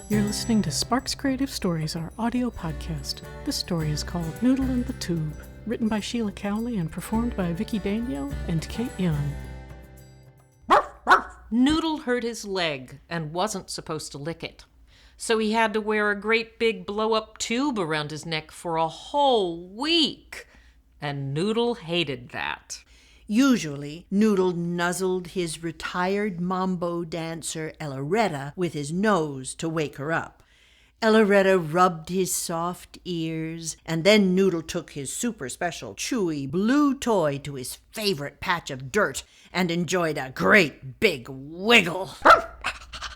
You're listening to Sparks Creative Stories, our audio podcast. This story is called Noodle and the Tube, written by Sheila Cowley and performed by Vickie Daignault and Kate Young. Noodle hurt his leg and wasn't supposed to lick it, so he had to wear a great big blow-up tube around his neck for a whole week, and Noodle hated that. Usually, Noodle nuzzled his retired mambo dancer Eloretta with his nose to wake her up. Eloretta rubbed his soft ears, and then Noodle took his super special chewy blue toy to his favorite patch of dirt and enjoyed a great big wiggle.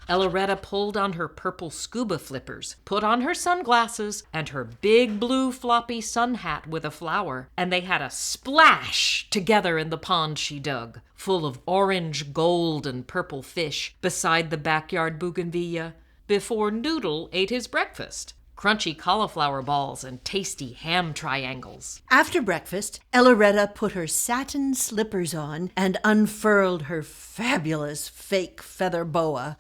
Eloretta pulled on her purple scuba flippers, put on her sunglasses and her big blue floppy sun hat with a flower, and they had a splash together in the pond she dug, full of orange, gold, and purple fish beside the backyard bougainvillea, before Noodle ate his breakfast. Crunchy cauliflower balls and tasty ham triangles. After breakfast, Eloretta put her satin slippers on and unfurled her fabulous fake feather boa.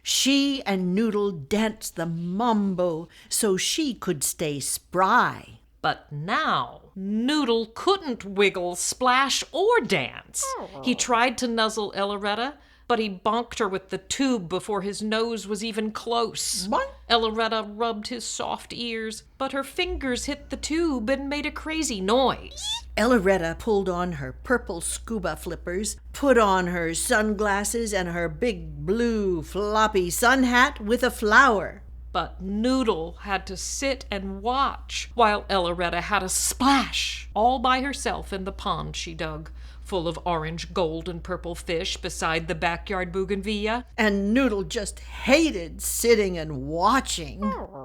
She and Noodle danced the mambo so she could stay spry. But now, Noodle couldn't wiggle, splash, or dance. He tried to nuzzle Eloretta, but he bonked her with the tube before his nose was even close. What? Eloretta rubbed his soft ears, but her fingers hit the tube and made a crazy noise. Eloretta pulled on her purple scuba flippers, put on her sunglasses and her big blue floppy sun hat with a flower. But Noodle had to sit and watch while Eloretta had a splash all by herself in the pond she dug, full of orange, gold, and purple fish beside the backyard bougainvillea. And Noodle just hated sitting and watching.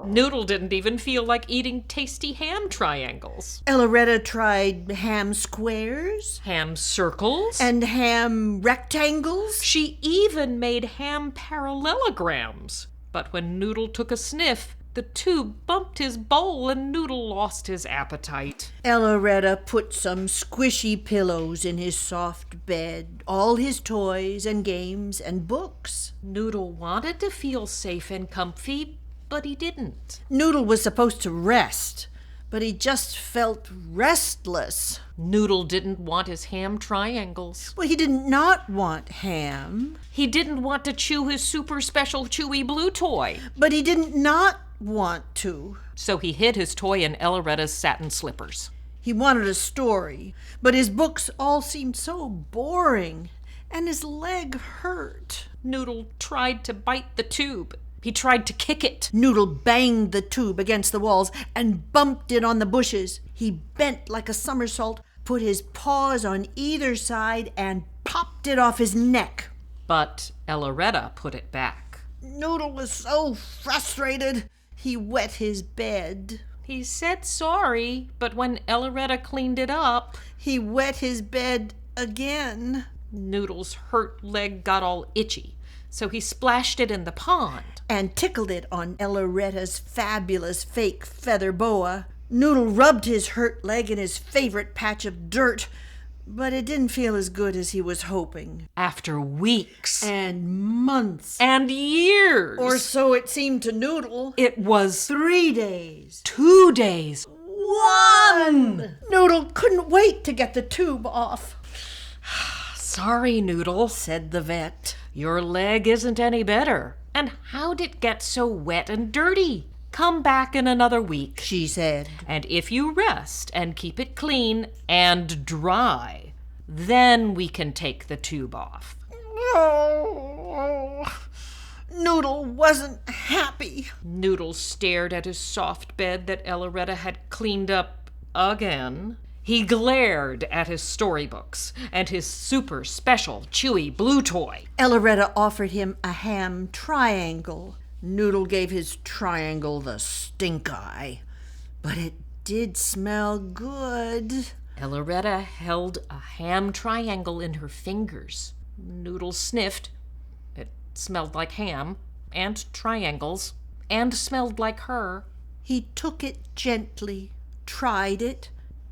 Noodle didn't even feel like eating tasty ham triangles. Eloretta tried ham squares Ham circles. and ham rectangles. She even made ham parallelograms. But when Noodle took a sniff, the tube bumped his bowl and Noodle lost his appetite. Eloretta put some squishy pillows in his soft bed, all his toys and games and books. Noodle wanted to feel safe and comfy, but he didn't. Noodle was supposed to rest, but he just felt restless. Noodle didn't want his ham triangles. Well, he did not want ham, He didn't want to chew his super special chewy blue toy. but he didn't not want to. So he hid his toy in Eloretta's satin slippers. He wanted a story, but his books all seemed so boring, and his leg hurt. Noodle tried to bite the tube. He tried to kick it. Noodle banged the tube against the walls and bumped it on the bushes. He bent like a somersault, put his paws on either side, and popped it off his neck. But Eloretta put it back. Noodle was so frustrated, he wet his bed. He said sorry, but when Eloretta cleaned it up, He wet his bed again. Noodle's hurt leg got all itchy, so he splashed it in the pond. And tickled it on Eloretta's fabulous fake feather boa. Noodle rubbed his hurt leg in his favorite patch of dirt, but it didn't feel as good as he was hoping. After weeks And months. and years, Or so it seemed to Noodle. it was 3 days. 2 days. 1! Noodle couldn't wait to get the tube off, Sorry, Noodle. said the vet. Your leg isn't any better. And how'd it get so wet and dirty? Come back in another week. She said. And if you rest and keep it clean and dry, then we can take the tube off. Noodle wasn't happy. Noodle stared at his soft bed that Eloretta had cleaned up again. He glared at his storybooks and his super special chewy blue toy. Eloretta offered him a ham triangle. Noodle gave his triangle the stink eye. But it did smell good. Eloretta held a ham triangle in her fingers. Noodle sniffed. It smelled like ham and triangles and smelled like her. He took it gently, tried it.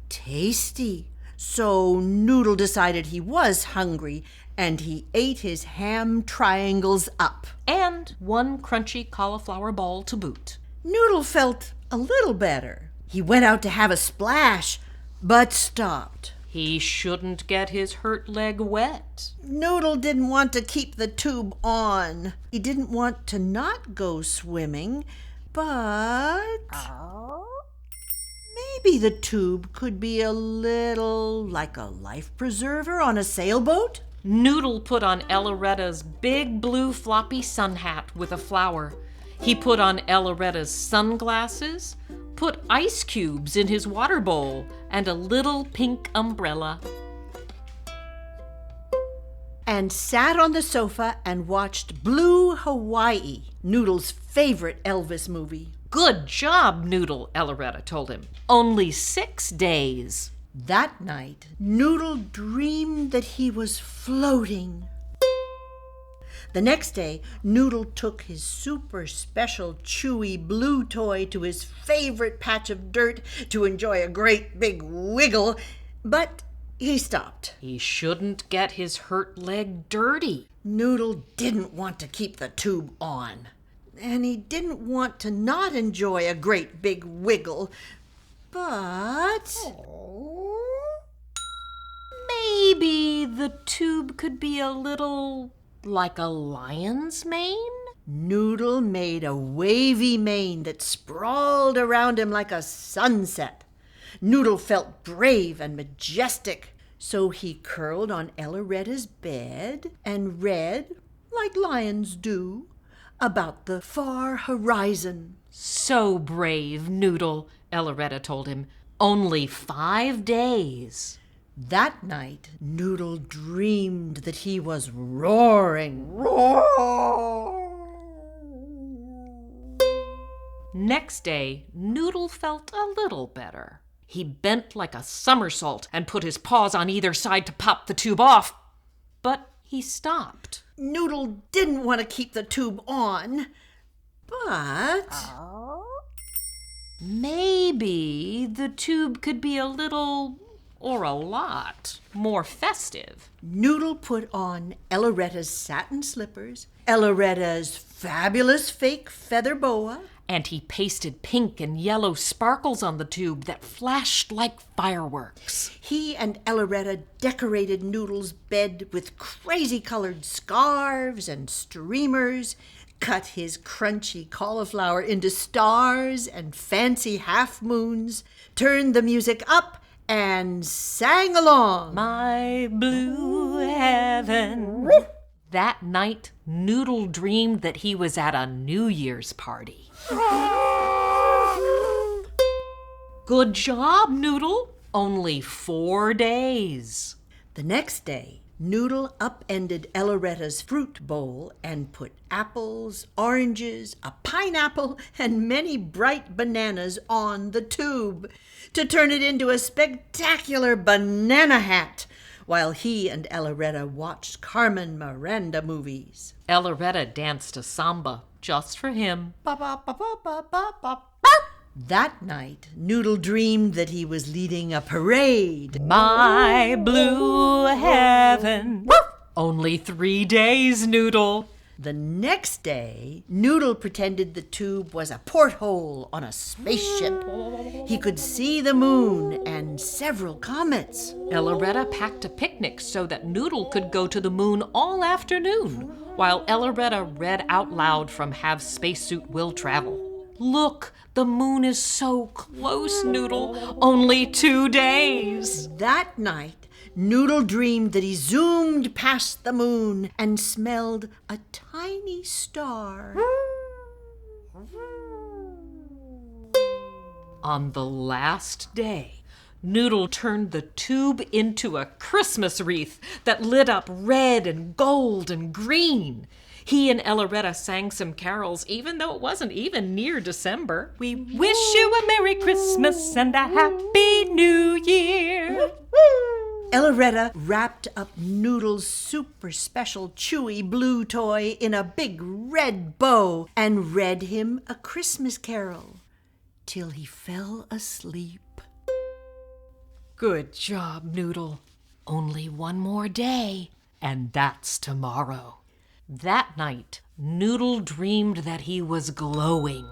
Tasty. So Noodle decided he was hungry and he ate his ham triangles up. And one crunchy cauliflower ball to boot. Noodle felt a little better. He went out to have a splash, but stopped. He shouldn't get his hurt leg wet. Noodle didn't want to keep the tube on. He didn't want to not go swimming, but maybe the tube could be a little like a life preserver on a sailboat. Noodle put on Eloretta's big blue floppy sun hat with a flower. He put on Eloretta's sunglasses, put ice cubes in his water bowl, and a little pink umbrella. And sat on the sofa and watched Blue Hawaii, Noodle's favorite Elvis movie. Good job, Noodle, Eloretta told him. Only 6 days. That night, Noodle dreamed that he was floating. The next day, Noodle took his super special chewy blue toy to his favorite patch of dirt to enjoy a great big wiggle, but he stopped. He shouldn't get his hurt leg dirty. Noodle didn't want to keep the tube on, and he didn't want to not enjoy a great big wiggle, but maybe the tube could be a little like a lion's mane? Noodle made a wavy mane that sprawled around him like a sunset. Noodle felt brave and majestic, so he curled on Eloretta's bed and read, like lions do, about the far horizon. So brave, Noodle, Eloretta told him. Only 5 days. That night, Noodle dreamed that he was roaring. Roar! Next day, Noodle felt a little better. He bent like a somersault and put his paws on either side to pop the tube off. But he stopped. Noodle didn't want to keep the tube on, but maybe the tube could be a little, or a lot, more festive. Noodle put on Eloretta's satin slippers, Eloretta's fabulous fake feather boa, and he pasted pink and yellow sparkles on the tube that flashed like fireworks. He and Eloretta decorated Noodle's bed with crazy-colored scarves and streamers, cut his crunchy cauliflower into stars and fancy half-moons, turned the music up, and sang along. My blue heaven. That night, Noodle dreamed that he was at a New Year's party. Good job, Noodle. Only 4 days. The next day, Noodle upended Eloretta's fruit bowl and put apples, oranges, a pineapple, and many bright bananas on the tube to turn it into a spectacular banana hat, while he and Eloretta watched Carmen Miranda movies. Eloretta danced a samba just for him. That night, Noodle dreamed that he was leading a parade. My blue heaven. Only 3 days, Noodle. The next day, Noodle pretended the tube was a porthole on a spaceship. He could see the moon and several comets. Eloretta packed a picnic so that Noodle could go to the moon all afternoon, while Eloretta read out loud from Have Spacesuit Will Travel. Look, the moon is so close, Noodle. Only 2 days. That night, Noodle dreamed that he zoomed past the moon and smelled a tiny star. On the last day, Noodle turned the tube into a Christmas wreath that lit up red and gold and green. He and Eloretta sang some carols, even though it wasn't even near December. We wish you a Merry Christmas and a Happy New Year. Eloretta wrapped up Noodle's super special chewy blue toy in a big red bow and read him a Christmas carol till he fell asleep. Good job, Noodle. Only 1 more day. and that's tomorrow. That night, Noodle dreamed that he was glowing.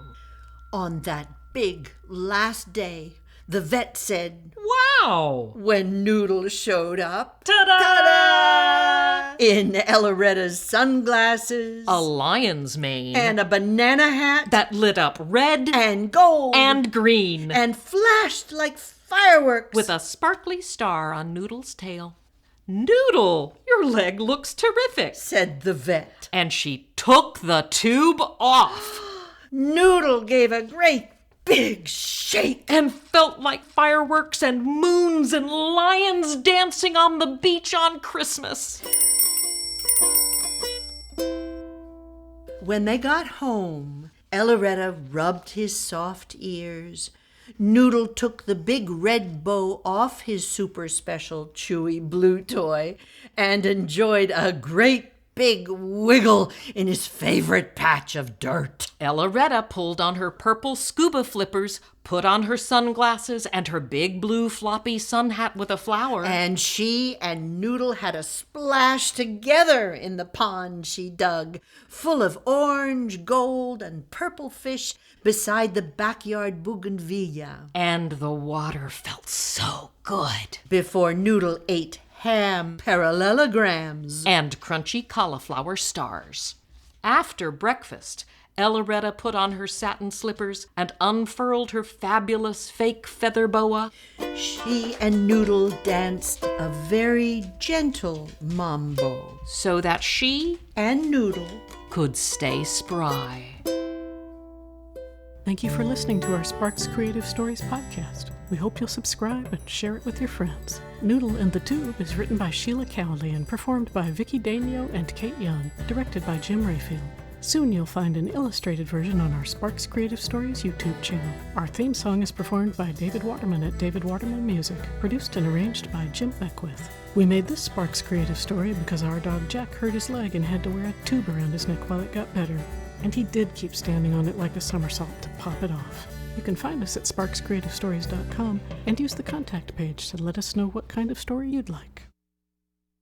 On that big last day, the vet said, Wow! when Noodle showed up. Ta-da! Ta-da! In Eloretta's sunglasses. A lion's mane. And a banana hat. That lit up red And gold. and green. And flashed like fireworks. With a sparkly star on Noodle's tail. Noodle, your leg looks terrific, said the vet. and she took the tube off Noodle gave a great big shake. and felt like fireworks and moons and lions dancing on the beach on Christmas. When they got home, Eloretta rubbed his soft ears. Noodle took the big red bow off his super special chewy blue toy and enjoyed a great big wiggle in his favorite patch of dirt. Eloretta pulled on her purple scuba flippers, put on her sunglasses and her big blue floppy sun hat with a flower. And she and Noodle had a splash together in the pond she dug, full of orange, gold, and purple fish beside the backyard bougainvillea. And the water felt so good. Before Noodle ate ham parallelograms. And crunchy cauliflower stars. After breakfast, Eloretta put on her satin slippers and unfurled her fabulous fake feather boa. She and Noodle danced a very gentle mambo. So that she And Noodle could stay spry. Thank you for listening to our Sparks Creative Stories podcast. We hope you'll subscribe and share it with your friends. Noodle and the Tube is written by Sheila Cowley and performed by Vickie Daignault and Kate Young, directed by Jim Rayfield. Soon you'll find an illustrated version on our Sparks Creative Stories YouTube channel. Our theme song is performed by David Waterman at David Waterman Music, produced and arranged by Jim Beckwith. We made this Sparks Creative Story because our dog Jack hurt his leg and had to wear a tube around his neck while it got better. And he did keep standing on it like a somersault to pop it off. You can find us at sparkscreativestories.com and use the contact page to let us know what kind of story you'd like.